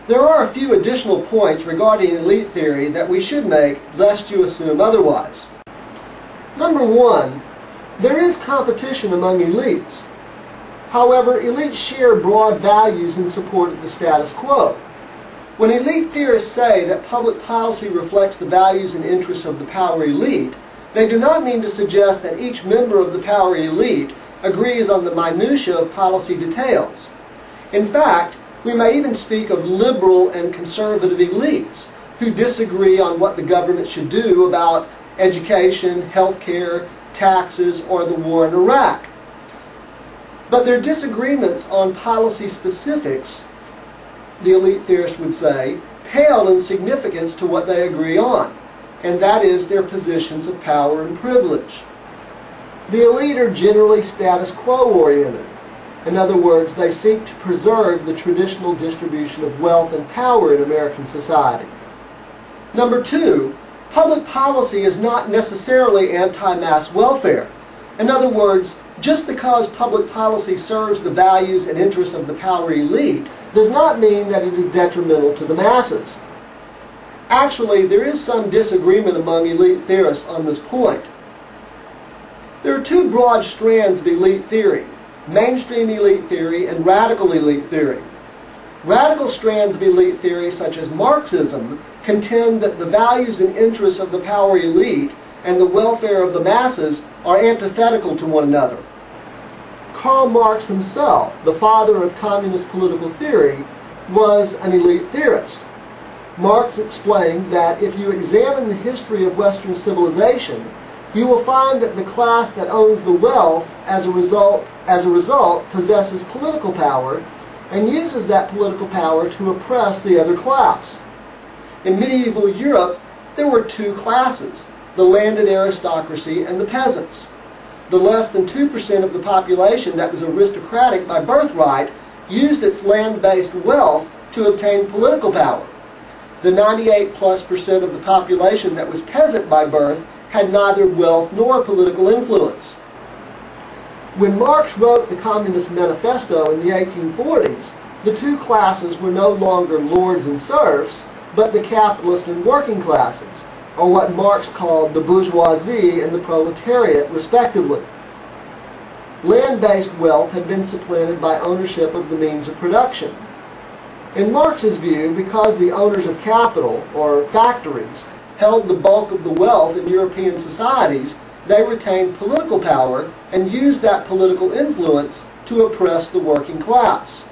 There are a few additional points regarding elite theory that we should make, lest you assume otherwise. Number one, there is competition among elites. However, elites share broad values in support of the status quo. When elite theorists say that public policy reflects the values and interests of the power elite, they do not mean to suggest that each member of the power elite agrees on the minutiae of policy details. In fact, we may even speak of liberal and conservative elites who disagree on what the government should do about education, healthcare, taxes, or the war in Iraq. But their disagreements on policy specifics, the elite theorist would say, pale in significance to what they agree on, and that is their positions of power and privilege. The elite are generally status quo oriented. In other words, they seek to preserve the traditional distribution of wealth and power in American society. Number two, public policy is not necessarily anti-mass welfare. In other words, just because public policy serves the values and interests of the power elite does not mean that it is detrimental to the masses. Actually, there is some disagreement among elite theorists on this point. There are two broad strands of elite theory: mainstream elite theory and radical elite theory. Radical strands of elite theory, such as Marxism, contend that the values and interests of the power elite and the welfare of the masses are antithetical to one another. Karl Marx himself, the father of communist political theory, was an elite theorist. Marx explained that if you examine the history of Western civilization, you will find that the class that owns the wealth as a result possesses political power and uses that political power to oppress the other class. In medieval Europe, there were two classes: the landed aristocracy and the peasants. The less than 2% of the population that was aristocratic by birthright used its land-based wealth to obtain political power. The 98+% of the population that was peasant by birth had neither wealth nor political influence. When Marx wrote the Communist Manifesto in the 1840s, the two classes were no longer lords and serfs, but the capitalist and working classes, or what Marx called the bourgeoisie and the proletariat, respectively. Land-based wealth had been supplanted by ownership of the means of production. In Marx's view, because the owners of capital, or factories, held the bulk of the wealth in European societies, they retained political power and used that political influence to oppress the working class.